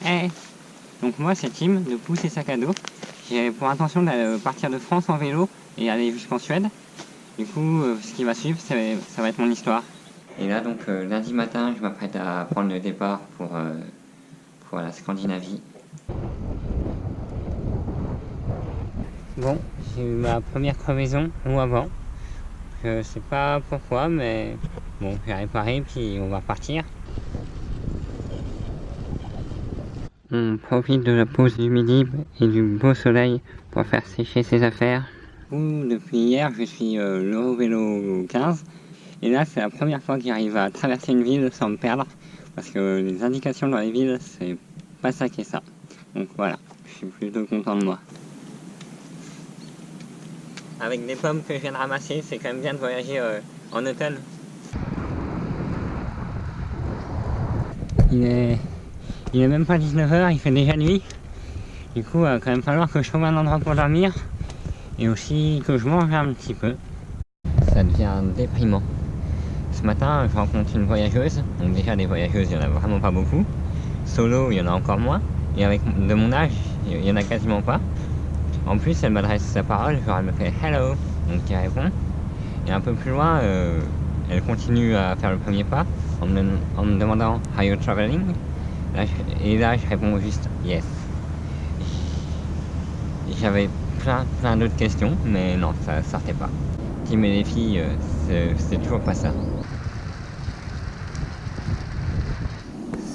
Hey. Donc moi c'est Tim de Pouce et Sac à dos. J'ai pour intention de partir de France en vélo et aller jusqu'en Suède. Du coup ce qui va suivre ça va être mon histoire. Et là donc lundi matin je m'apprête à prendre le départ pour la Scandinavie. Bon, j'ai eu ma première crevaison ou avant. Je sais pas pourquoi mais bon j'ai réparé puis on va partir. On profite de la pause du midi et du beau soleil pour faire sécher ses affaires. Depuis hier, je suis l'Eurovélo 15 et là c'est la première fois que j'arrive à traverser une ville sans me perdre parce que les indications dans les villes c'est pas ça qui est ça. Donc voilà, je suis plutôt content de moi. Avec des pommes que je viens de ramasser, c'est quand même bien de voyager en automne. Il est même pas 19h, il fait déjà nuit. Du coup, il va quand même falloir que je trouve un endroit pour dormir et aussi que je mange un petit peu. Ça devient déprimant. Ce matin, je rencontre une voyageuse. Donc déjà, des voyageuses, il n'y en a vraiment pas beaucoup. Solo, il y en a encore moins. Et avec de mon âge, il n'y en a quasiment pas. En plus, elle m'adresse sa parole, genre elle me fait « hello », donc elle répond. Et un peu plus loin, elle continue à faire le premier pas en me demandant « Are you traveling ?» Et là, je réponds juste « Yes ». J'avais plein d'autres questions, mais non, ça sortait pas. Tim et les filles, c'est toujours pas ça.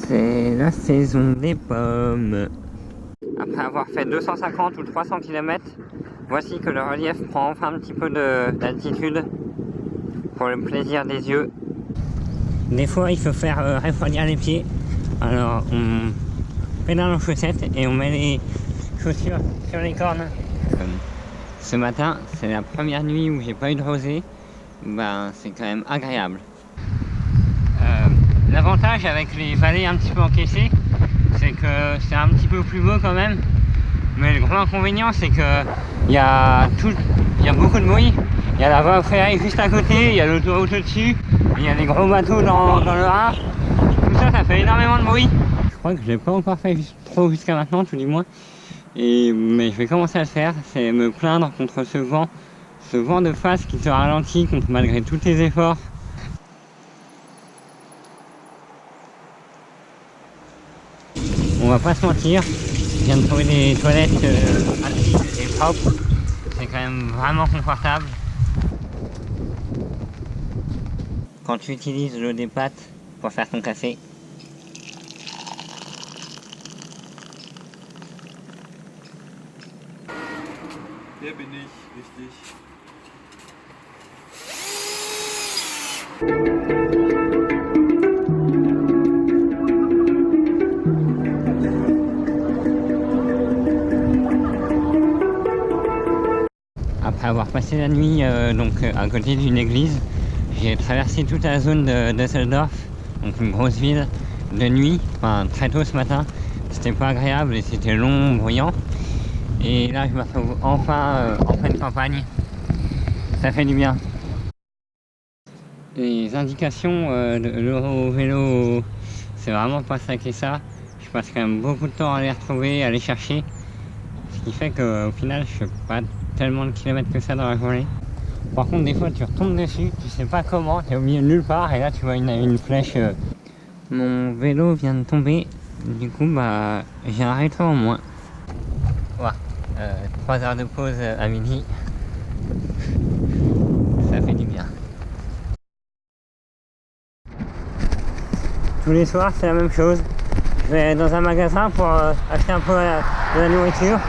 C'est la saison des pommes. Après avoir fait 250 ou 300 km, voici que le relief prend enfin un petit peu d'altitude pour le plaisir des yeux. Des fois, il faut faire refroidir les pieds. Alors, on pédale en chaussettes et on met les chaussures sur les cornes. Ce matin, c'est la première nuit où j'ai pas eu de rosée. Ben, c'est quand même agréable. L'avantage avec les vallées un petit peu encaissées, c'est que c'est un petit peu plus beau quand même. Mais le gros inconvénient, c'est que il y a beaucoup de bruit. Il y a la voie ferrée juste à côté, il y a l'autoroute au-dessus, il y a des gros bateaux dans le Rhin. Tout ça, ça fait énormément de bruit. Je crois que je l'ai pas encore fait trop jusqu'à maintenant, tout du moins. Mais je vais commencer à le faire, c'est me plaindre contre ce vent de face qui te ralentit malgré tous tes efforts. On va pas se mentir, je viens de trouver des toilettes assises et propres, c'est quand même vraiment confortable. Quand tu utilises l'eau des pâtes pour faire ton café. Der bin ich, richtig. Après avoir passé la nuit à côté d'une église, j'ai traversé toute la zone de Düsseldorf, donc une grosse ville, de nuit, enfin très tôt ce matin. C'était pas agréable et c'était long, bruyant. Et là je me retrouve enfin en pleine campagne. Ça fait du bien. Les indications de l'Eurovélo, c'est vraiment pas ça qu'est ça. Je passe quand même beaucoup de temps à les retrouver, à les chercher. Ce qui fait qu'au final je fais pas tellement de kilomètres que ça dans la journée. Par contre des fois tu retombes dessus, tu sais pas comment, tu es au milieu de nulle part et là tu vois une flèche. Mon vélo vient de tomber, du coup bah j'ai un rétro en moins. Voilà, 3 heures de pause à midi, ça fait du bien. Tous les soirs c'est la même chose, je vais dans un magasin pour acheter un peu de la nourriture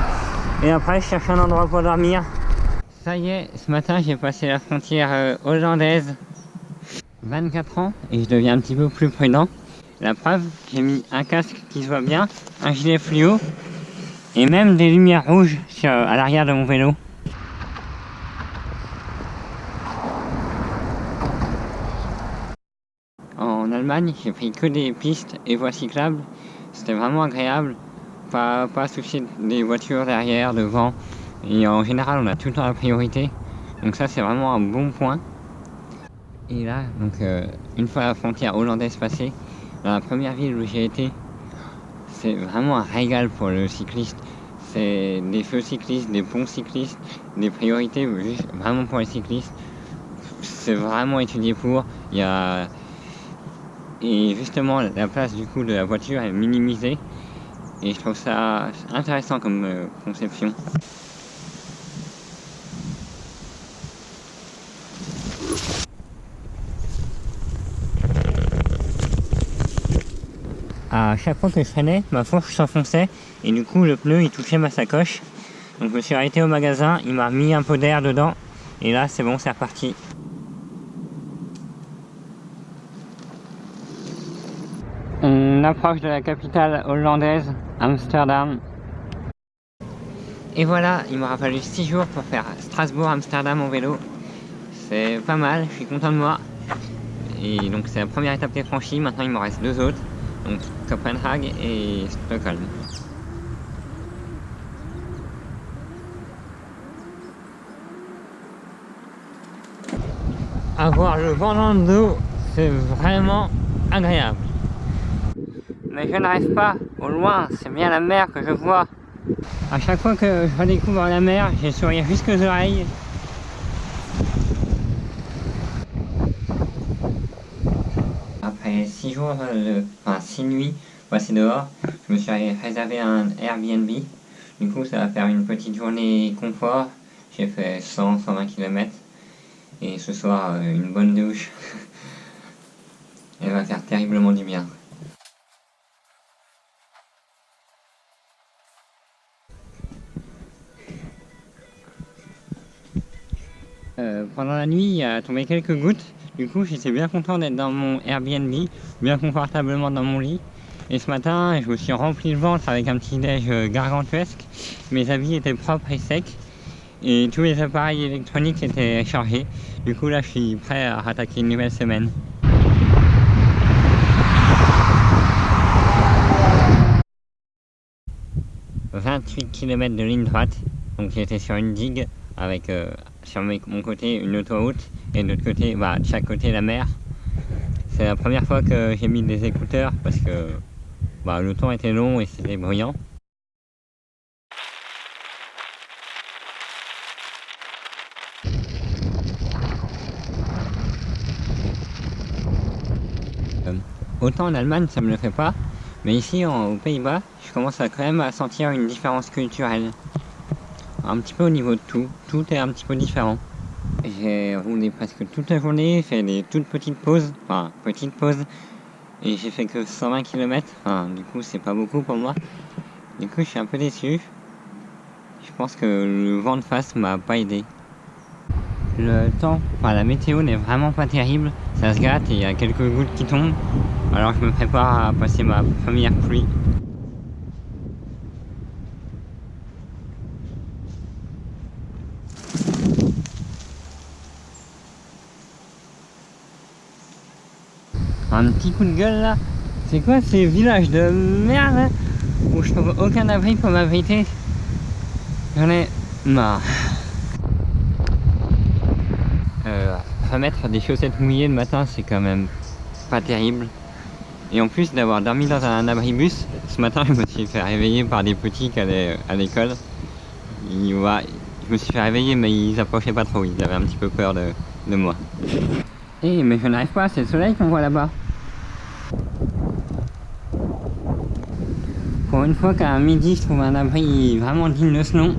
et après je cherche un endroit pour dormir. Ça y est, ce matin j'ai passé la frontière hollandaise. 24 ans et je deviens un petit peu plus prudent. La preuve, j'ai mis un casque qui se voit bien, un gilet fluo et même des lumières rouges à l'arrière de mon vélo. En Allemagne, j'ai pris que des pistes et voies cyclables. C'était vraiment agréable, pas soucier des voitures derrière, devant. Et en général, on a tout le temps la priorité. Donc ça, c'est vraiment un bon point. Et là, donc une fois la frontière hollandaise passée, dans la première ville où j'ai été, c'est vraiment un régal pour le cycliste. C'est des feux cyclistes, des ponts cyclistes, des priorités juste vraiment pour les cyclistes. C'est vraiment étudié pour. Et justement, la place du coup de la voiture est minimisée. Et je trouve ça intéressant comme conception. À chaque fois que je freinais, ma fourche s'enfonçait et du coup le pneu il touchait ma sacoche. Donc je me suis arrêté au magasin, il m'a mis un peu d'air dedans et là c'est bon, c'est reparti. On approche de la capitale hollandaise, Amsterdam. Et voilà, il m'aura fallu 6 jours pour faire Strasbourg-Amsterdam en vélo. C'est pas mal, je suis content de moi. Et donc c'est la première étape qui est franchie, maintenant il me reste 2 autres. Donc Copenhague et Stockholm. Avoir le vent dans le dos, c'est vraiment agréable. Mais je n'arrive pas au loin, c'est bien la mer que je vois. À chaque fois que je redécouvre la mer, j'ai le sourire jusqu'aux oreilles. Après 6 jours, 6 nuits passées dehors, je me suis réservé un Airbnb. Du coup, ça va faire une petite journée confort. J'ai fait 100-120 km. Et ce soir, une bonne douche. Elle va faire terriblement du bien. Pendant la nuit, il a tombé quelques gouttes. Du coup, j'étais bien content d'être dans mon Airbnb, bien confortablement dans mon lit. Et ce matin, je me suis rempli le ventre avec un petit déj gargantuesque. Mes habits étaient propres et secs. Et tous les appareils électroniques étaient chargés. Du coup, là, je suis prêt à attaquer une nouvelle semaine. « 28 km de ligne droite. Donc j'étais sur une digue avec sur mon côté une autoroute et de l'autre côté, de chaque côté la mer. C'est la première fois que j'ai mis des écouteurs parce que le temps était long et c'était bruyant. Autant en Allemagne ça me le fait pas, mais ici aux Pays-Bas, je commence quand même à sentir une différence culturelle. Un petit peu au niveau de tout est un petit peu différent. J'ai roulé presque toute la journée, fait des toutes petites pauses, et j'ai fait que 120 km, du coup c'est pas beaucoup pour moi. Du coup je suis un peu déçu. Je pense que le vent de face m'a pas aidé. Le temps, la météo n'est vraiment pas terrible, ça se gâte et il y a quelques gouttes qui tombent, alors je me prépare à passer ma première pluie. Un petit coup de gueule là, c'est quoi ces villages de merde là, où je trouve aucun abri pour m'abriter? J'en ai marre. Remettre des chaussettes mouillées le matin, c'est quand même pas terrible. Et en plus d'avoir dormi dans un abribus, ce matin je me suis fait réveiller par des petits qui allaient à l'école. Je me suis fait réveiller mais ils approchaient pas trop, ils avaient un petit peu peur de moi. Mais je n'arrive pas, c'est le soleil qu'on voit là-bas. Pour une fois qu'à midi je trouve un abri vraiment digne de ce nom.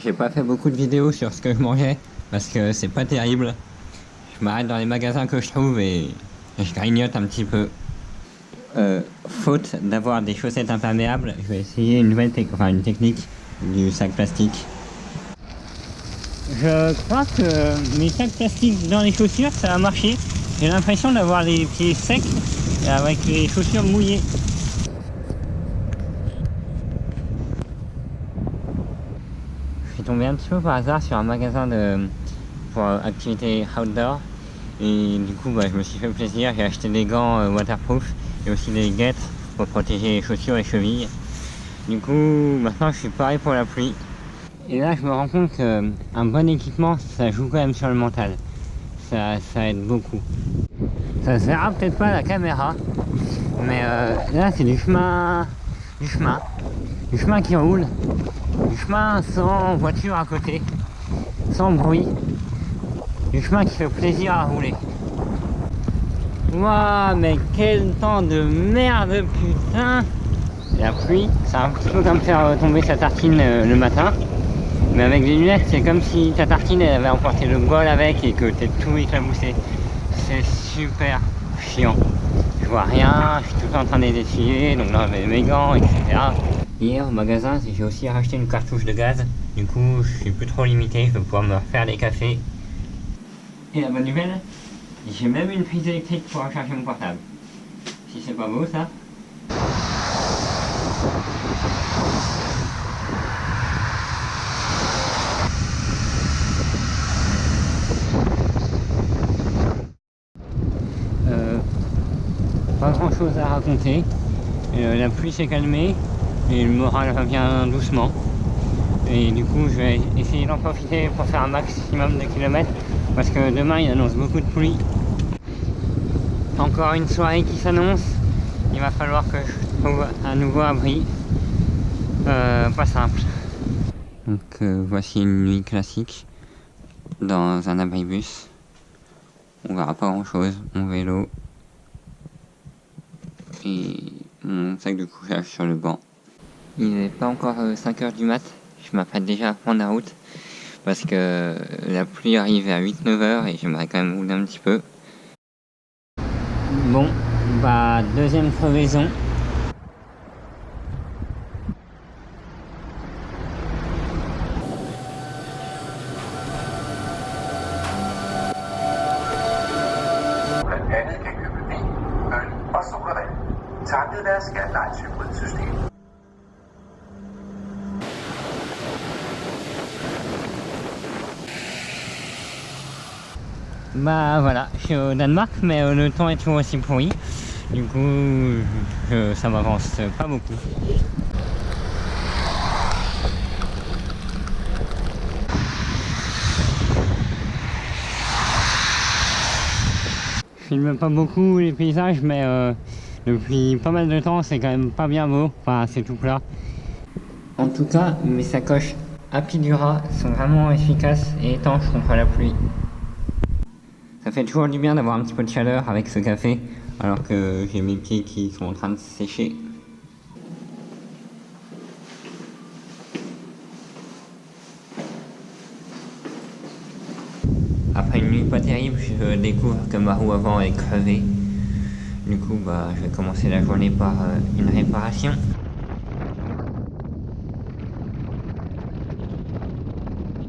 J'ai pas fait beaucoup de vidéos sur ce que je mangeais parce que c'est pas terrible. Je m'arrête dans les magasins que je trouve et je grignote un petit peu. Faute d'avoir des chaussettes imperméables, je vais essayer une technique du sac plastique. Je crois que mes sacs plastiques dans les chaussures ça a marché. J'ai l'impression d'avoir les pieds secs avec les chaussures mouillées. Je suis tombé un petit peu par hasard sur un magasin pour activités outdoor et du coup je me suis fait plaisir, j'ai acheté des gants waterproof et aussi des guêtres pour protéger les chaussures et chevilles. Du coup maintenant je suis pareil pour la pluie. Et là je me rends compte qu'un bon équipement ça joue quand même sur le mental. Ça aide beaucoup. Ça se verra peut-être pas à la caméra, mais là c'est du chemin du chemin qui roule, du chemin sans voiture à côté, sans bruit, du chemin qui fait plaisir à rouler. Waouh, mais quel temps de merde, putain! La pluie, c'est un petit peu comme faire tomber sa tartine le matin. Mais avec des lunettes, c'est comme si ta tartine elle avait emporté le bol avec et que t'es tout éclaboussé. C'est super chiant. Je vois rien, je suis tout le temps en train de les essuyer, donc là j'avais mes gants, etc. Hier au magasin, j'ai aussi racheté une cartouche de gaz. Du coup, je suis plus trop limité, je peux pouvoir me faire des cafés. Et la bonne nouvelle, j'ai même une prise électrique pour recharger mon portable. Si c'est pas beau ça. Pas grand chose à raconter. La pluie s'est calmée et le moral revient doucement. Et du coup, je vais essayer d'en profiter pour faire un maximum de kilomètres parce que demain il annonce beaucoup de pluie. Encore une soirée qui s'annonce. Il va falloir que je trouve un nouveau abri. Pas simple. Donc voici une nuit classique dans un abribus. On verra pas grand chose. Mon vélo et mon sac de couchage sur le banc. Il n'est pas encore 5 h du mat. Je m'apprête déjà à prendre la route parce que la pluie arrive à 8-9 h et j'aimerais quand même rouler un petit peu. Bon, bah deuxième crevaison. Bah voilà, je suis au Danemark, mais le temps est toujours aussi pourri. Du coup, ça m'avance pas beaucoup. Je filme pas beaucoup les paysages, mais depuis pas mal de temps, c'est quand même pas bien beau. Enfin, c'est tout plat. En tout cas, mes sacoches Apidura sont vraiment efficaces et étanches contre la pluie. Ça fait toujours du bien d'avoir un petit peu de chaleur avec ce café, alors que j'ai mes pieds qui sont en train de sécher. Après une nuit pas terrible, je découvre que ma roue avant est crevée. Du coup, bah, je vais commencer la journée par une réparation.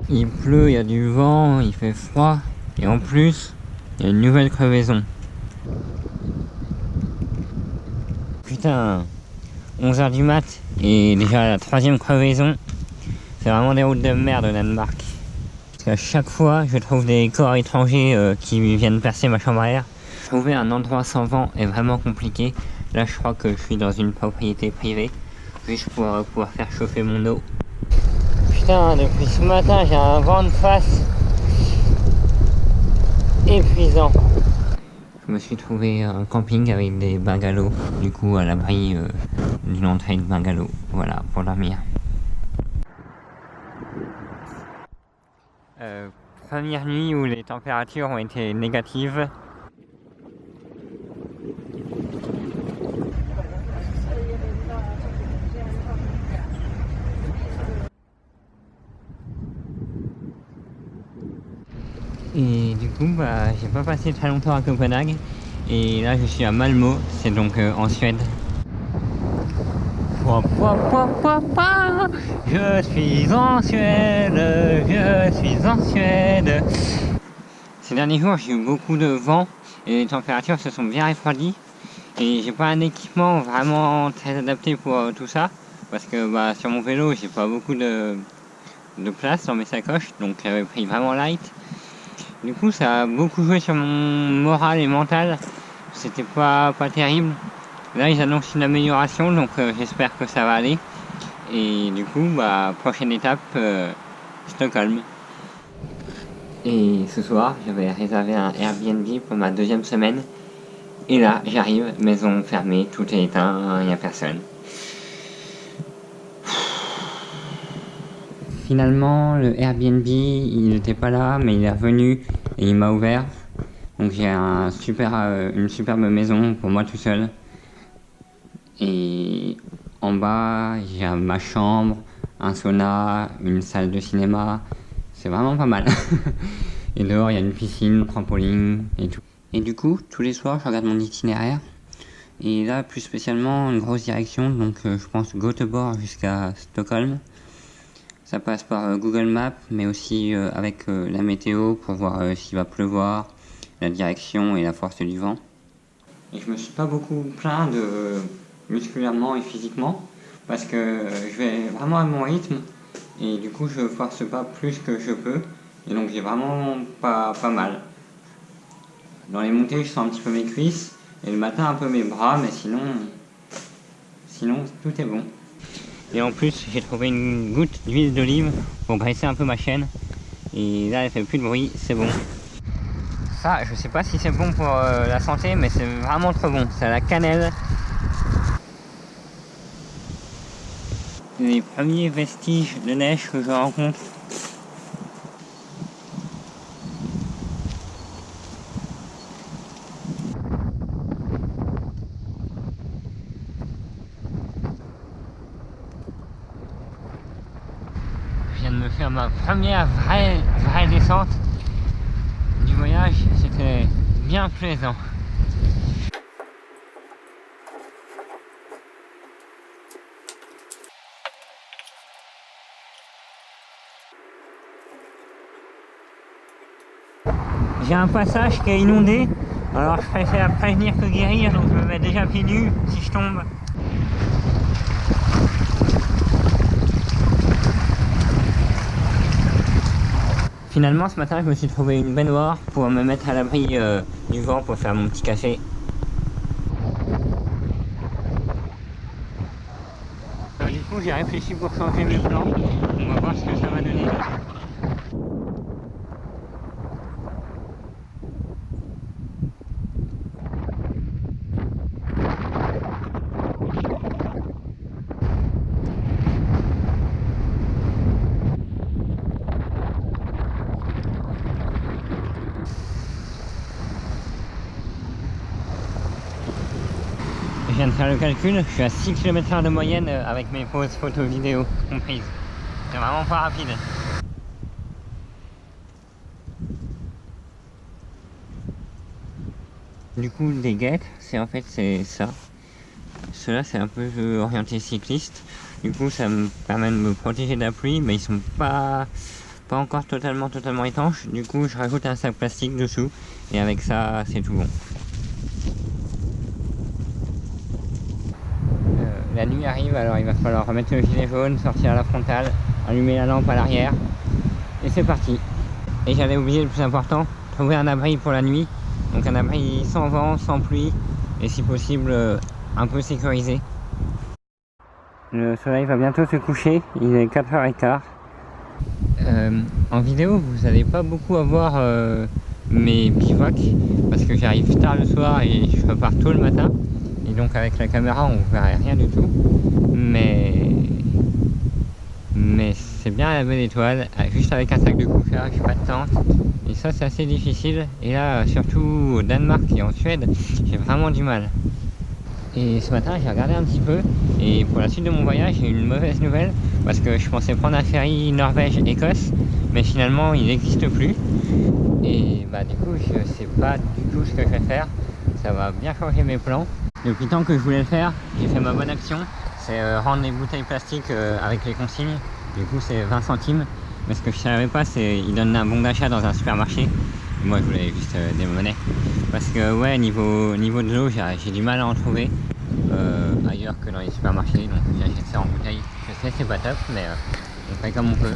Il pleut, il y a du vent, il fait froid, et en plus, il y a une nouvelle crevaison. Putain, 11 h du mat, et déjà la troisième crevaison. C'est vraiment des routes de merde au Danemark. Parce qu'à chaque fois, je trouve des corps étrangers qui viennent percer ma chambre à air. Trouver un endroit sans vent est vraiment compliqué. Là, je crois que je suis dans une propriété privée, juste pour pouvoir faire chauffer mon eau. Putain, depuis ce matin, j'ai un vent de face épuisant. Je me suis trouvé un camping avec des bungalows, du coup à l'abri d'une entrée de bungalow, voilà, pour dormir. Première nuit où les températures ont été négatives. Et du coup, bah, j'ai pas passé très longtemps à Copenhague. Et là, je suis à Malmö, c'est donc en Suède. Je suis en Suède, je suis en Suède. Ces derniers jours, j'ai eu beaucoup de vent et les températures se sont bien refroidies. Et j'ai pas un équipement vraiment très adapté pour tout ça. Parce que bah, sur mon vélo, j'ai pas beaucoup de place dans mes sacoches, donc j'avais pris vraiment light. Du coup, ça a beaucoup joué sur mon moral et mental. C'était pas terrible. Là, ils annoncent une amélioration, donc j'espère que ça va aller. Et du coup, bah, prochaine étape, Stockholm. Et ce soir, j'avais réservé un Airbnb pour ma deuxième semaine. Et là, j'arrive, maison fermée, tout est éteint, il n'y a personne. Finalement, le Airbnb, il n'était pas là, mais il est revenu et il m'a ouvert. Donc j'ai une superbe maison pour moi tout seul. Et en bas, j'ai ma chambre, un sauna, une salle de cinéma. C'est vraiment pas mal. Et dehors, il y a une piscine, trampoline et tout. Et du coup, tous les soirs, je regarde mon itinéraire. Et là, plus spécialement, une grosse direction. Donc je pense Göteborg jusqu'à Stockholm. Ça passe par Google Maps, mais aussi avec la météo pour voir s'il va pleuvoir, la direction et la force du vent. Et je me suis pas beaucoup plaint musculairement et physiquement, parce que je vais vraiment à mon rythme, et du coup je force pas plus que je peux, et donc j'ai vraiment pas mal. Dans les montées, je sens un petit peu mes cuisses, et le matin un peu mes bras, mais sinon tout est bon. Et en plus, j'ai trouvé une goutte d'huile d'olive pour graisser un peu ma chaîne. Et là, elle fait plus de bruit, c'est bon. Ça, je sais pas si c'est bon pour la santé, mais c'est vraiment trop bon. C'est à la cannelle. Les premiers vestiges de neige que je rencontre. Je viens de me faire ma première vraie descente du voyage, c'était bien plaisant. J'ai un passage qui est inondé, alors je préfère prévenir que guérir, donc je me mets déjà pieds nus si je tombe. Finalement, ce matin, je me suis trouvé une baignoire pour me mettre à l'abri du vent pour faire mon petit café. Du coup, j'ai réfléchi pour changer mes plans. On va voir ce que ça va donner. Je viens de faire le calcul, je suis à 6 km/h de moyenne avec mes pauses photo-vidéo comprises. C'est vraiment pas rapide. Du coup, les guêtres, c'est ça. Ceux-là, c'est un peu orienté cycliste. Du coup, ça me permet de me protéger de la pluie, mais ils sont pas encore totalement étanches. Du coup, je rajoute un sac plastique dessous, et avec ça, c'est tout bon. La nuit arrive, alors il va falloir remettre le gilet jaune, sortir à la frontale, allumer la lampe à l'arrière, et c'est parti. Et j'avais oublié le plus important, trouver un abri pour la nuit, donc un abri sans vent, sans pluie, et si possible un peu sécurisé. Le soleil va bientôt se coucher, il est 4h15. En vidéo, vous n'allez pas beaucoup avoir mes bivouacs, parce que j'arrive tard le soir et je repars tôt le matin. Et donc avec la caméra on ne verrait rien du tout, mais c'est bien la belle étoile, juste avec un sac de couchage, pas de tente, et ça c'est assez difficile, et là surtout au Danemark et en Suède, j'ai vraiment du mal. Et ce matin j'ai regardé un petit peu, et pour la suite de mon voyage j'ai une mauvaise nouvelle, parce que je pensais prendre un ferry Norvège-Écosse, mais finalement il n'existe plus, et bah du coup je sais pas du tout ce que je vais faire, ça va bien changer mes plans. Depuis le temps que je voulais le faire, j'ai fait ma bonne action, c'est rendre les bouteilles plastiques avec les consignes. Du coup c'est 20 centimes, mais ce que je savais pas c'est qu'ils donnent un bon d'achat dans un supermarché. Et moi je voulais juste des monnaies. Parce que ouais, niveau de l'eau, j'ai du mal à en trouver ailleurs que dans les supermarchés, donc j'achète ça en bouteille. Je sais c'est pas top, mais on fait comme on peut.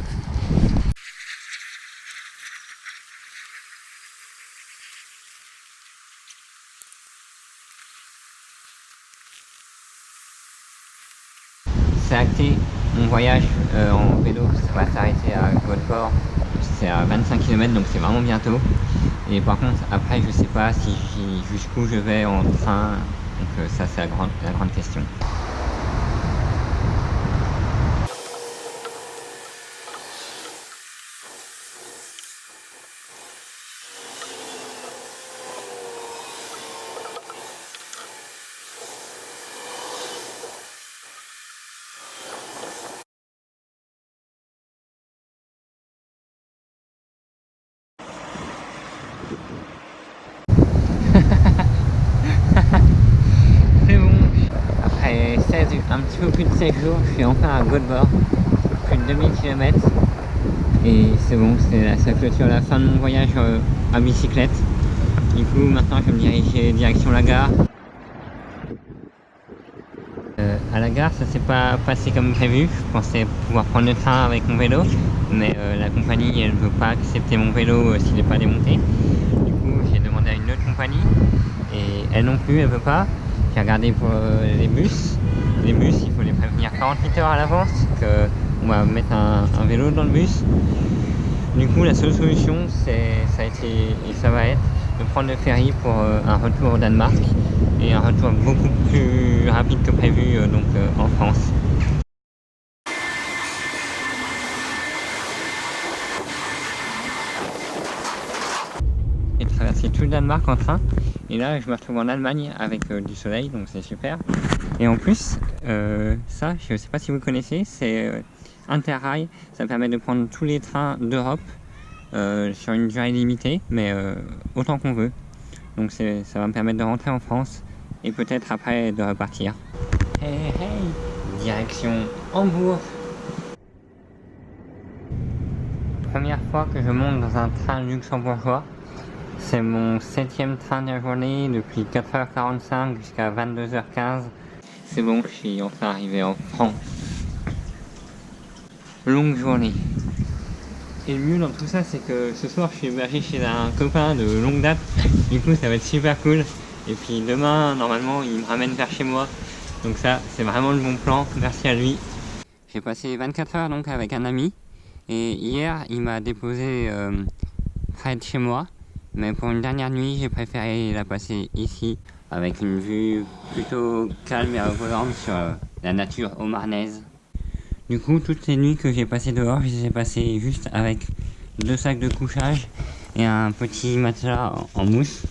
C'est acté, mon voyage en vélo ça va s'arrêter à Göteborg, c'est à 25 km donc c'est vraiment bientôt. Et par contre après je sais pas si jusqu'où je vais en train, donc ça c'est la grande question. C'est bon. Après 16, un petit peu plus de 16 jours, je suis enfin à Göteborg, plus de 2000 km. Et c'est bon, ça clôture la fin de mon voyage à bicyclette. Du coup, maintenant je vais me diriger direction la gare. À la gare, ça s'est pas passé comme prévu. Je pensais pouvoir prendre le train avec mon vélo, mais la compagnie elle veut pas accepter mon vélo s'il n'est pas démonté. Du coup, j'ai demandé à une autre compagnie et elle non plus, elle veut pas. J'ai regardé pour les bus. Les bus, il faut les prévenir 48 heures à l'avance qu'on va mettre un vélo dans le bus. Du coup, la seule solution, ça a été et ça va être de prendre le ferry pour un retour au Danemark et un retour beaucoup plus rapide que prévu en France. J'ai traversé tout le Danemark en train et là je me retrouve en Allemagne avec du soleil, donc c'est super. Et en plus, ça, je ne sais pas si vous connaissez, c'est Interrail. Ça permet de prendre tous les trains d'Europe sur une durée limitée, mais autant qu'on veut. Donc ça va me permettre de rentrer en France et peut-être après de repartir. Hey hey, direction Hambourg. Première fois que je monte dans un train luxembourgeois. C'est mon 7e train de la journée depuis 4h45 jusqu'à 22h15. C'est bon, je suis enfin arrivé en France. Longue journée. Et le mieux dans tout ça, c'est que ce soir, je suis hébergé chez un copain de longue date. Du coup, ça va être super cool. Et puis demain, normalement, il me ramène vers chez moi. Donc ça, c'est vraiment le bon plan. Merci à lui. J'ai passé 24 heures donc avec un ami. Et hier, il m'a déposé près de chez moi. Mais pour une dernière nuit, j'ai préféré la passer ici, avec une vue plutôt calme et reposante sur la nature haut-marnaise. Du coup, toutes les nuits que j'ai passées dehors, je les ai passées juste avec 2 sacs de couchage et un petit matelas en mousse.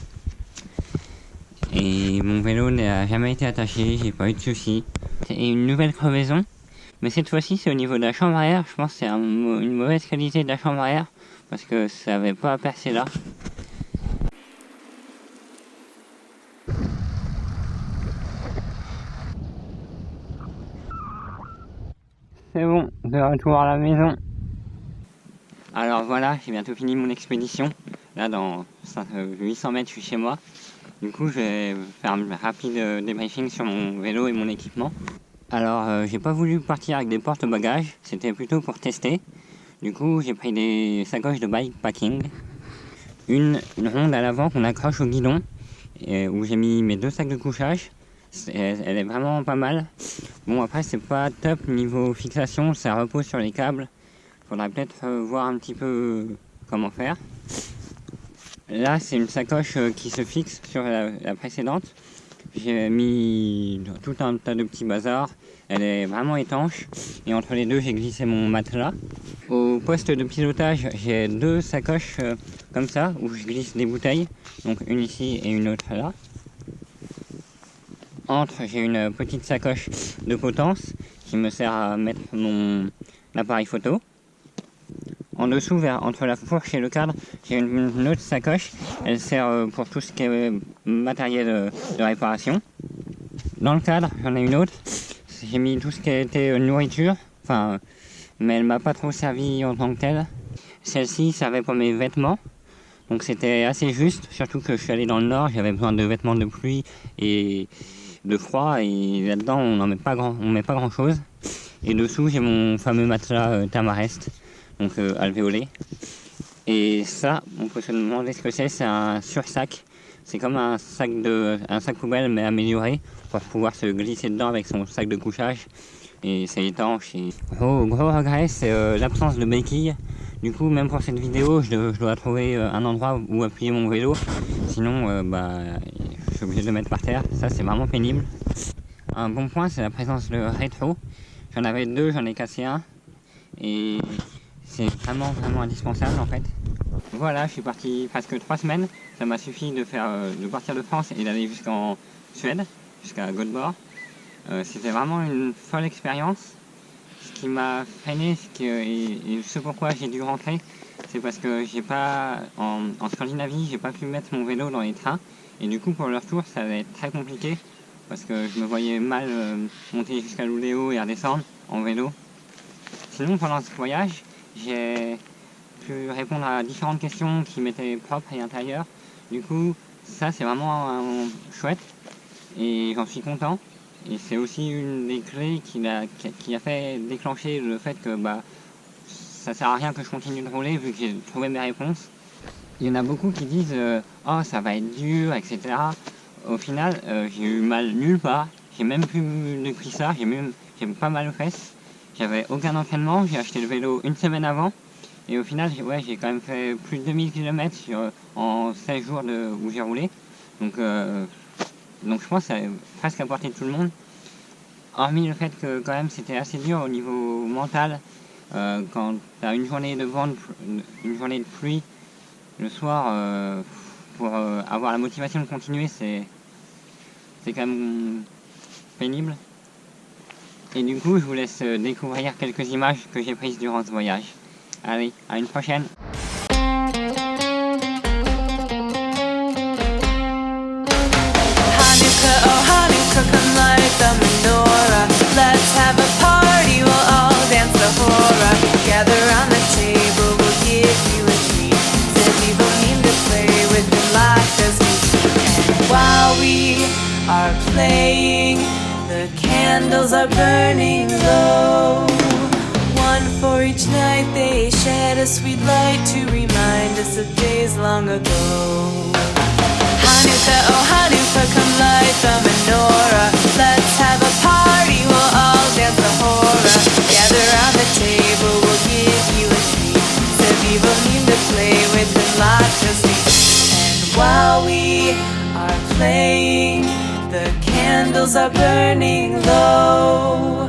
Et mon vélo n'a jamais été attaché, j'ai pas eu de soucis. Et une nouvelle crevaison, mais cette fois-ci c'est au niveau de la chambre à air. Je pense que c'est une mauvaise qualité de la chambre à air, parce que ça n'avait pas percé là. C'est bon, de retour à la maison. Alors voilà, j'ai bientôt fini mon expédition. Là, dans 800 mètres, je suis chez moi. Du coup, je vais faire un rapide débriefing sur mon vélo et mon équipement. Alors, j'ai pas voulu partir avec des porte-bagages, c'était plutôt pour tester. Du coup, j'ai pris des sacoches de bikepacking. Une ronde à l'avant qu'on accroche au guidon, où j'ai mis mes 2 sacs de couchage. Elle est vraiment pas mal. Bon, après c'est pas top niveau fixation, ça repose sur les câbles. Faudrait peut-être voir un petit peu comment faire. Là c'est une sacoche qui se fixe sur la précédente. J'ai mis tout un tas de petits bazars. Elle est vraiment étanche et entre les deux j'ai glissé mon matelas. Au poste de pilotage j'ai 2 sacoches comme ça où je glisse des bouteilles, donc une ici et une autre là. Entre, j'ai une petite sacoche de potence qui me sert à mettre mon appareil photo. En dessous, entre la fourche et le cadre, j'ai une autre sacoche. Elle sert pour tout ce qui est matériel de réparation. Dans le cadre, j'en ai une autre. J'ai mis tout ce qui était nourriture, mais elle m'a pas trop servi en tant que telle. Celle-ci servait pour mes vêtements. Donc c'était assez juste, surtout que je suis allé dans le nord, j'avais besoin de vêtements de pluie et de froid, et là-dedans on met pas grand chose. Et dessous j'ai mon fameux matelas Thermarest, donc alvéolé. Et ça, on peut se demander ce que c'est un sursac. C'est comme un sac poubelle mais amélioré pour pouvoir se glisser dedans avec son sac de couchage. Et c'est étanche. Et gros regret, c'est l'absence de béquilles. Du coup, même pour cette vidéo, je dois trouver un endroit où appuyer mon vélo. Sinon, je suis obligé de le mettre par terre. Ça, c'est vraiment pénible. Un bon point, c'est la présence de rétro. J'en avais 2, j'en ai cassé un. Et c'est vraiment indispensable en fait. Voilà, je suis parti presque 3 semaines. Ça m'a suffi de partir de France et d'aller jusqu'en Suède, jusqu'à Göteborg. C'était vraiment une folle expérience. Ce qui m'a freiné, et ce pourquoi j'ai dû rentrer, c'est parce que en Scandinavie, j'ai pas pu mettre mon vélo dans les trains. Et du coup, pour le retour, ça va être très compliqué parce que je me voyais mal monter jusqu'à Luleå et redescendre en vélo. Sinon, pendant ce voyage, j'ai pu répondre à différentes questions qui m'étaient propres et intérieures. Du coup, ça, c'est vraiment chouette et j'en suis content. Et c'est aussi une des clés qui a fait déclencher le fait que ça sert à rien que je continue de rouler vu que j'ai trouvé mes réponses. Il y en a beaucoup qui disent oh ça va être dur, etc. Au final, j'ai eu mal nulle part. J'ai même plus de cuissard, j'ai pas mal aux fesses. J'avais aucun entraînement, j'ai acheté le vélo une semaine avant. Et au final, j'ai quand même fait plus de 2000 km en 16 jours où j'ai roulé. Donc je pense que ça a presque à portée de tout le monde. Hormis le fait que quand même c'était assez dur au niveau mental. Quand tu as une journée de vent, une journée de pluie, le soir, pour avoir la motivation de continuer, c'est quand même pénible. Et du coup, je vous laisse découvrir quelques images que j'ai prises durant ce voyage. Allez, à une prochaine! Come light the menorah. Let's have a party, we'll all dance the hora. Gather round the table, we'll give you a treat. Said people need to play with the life as we speak. And while we are playing, the candles are burning low. One for each night, they shed a sweet light to remind us of days long ago. Hanukkah, oh Hanukkah, come light the menorah. Let's have a party, we'll all dance the hora. Gather round the table, we'll give you a treat. So people need to play with the light as we speak. And while we are playing, the candles are burning low.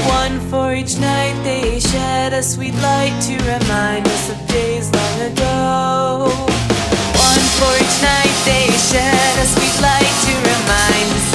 One for each night, they shed a sweet light to remind us of days long ago. One for each night, they shed a sweet light to remind us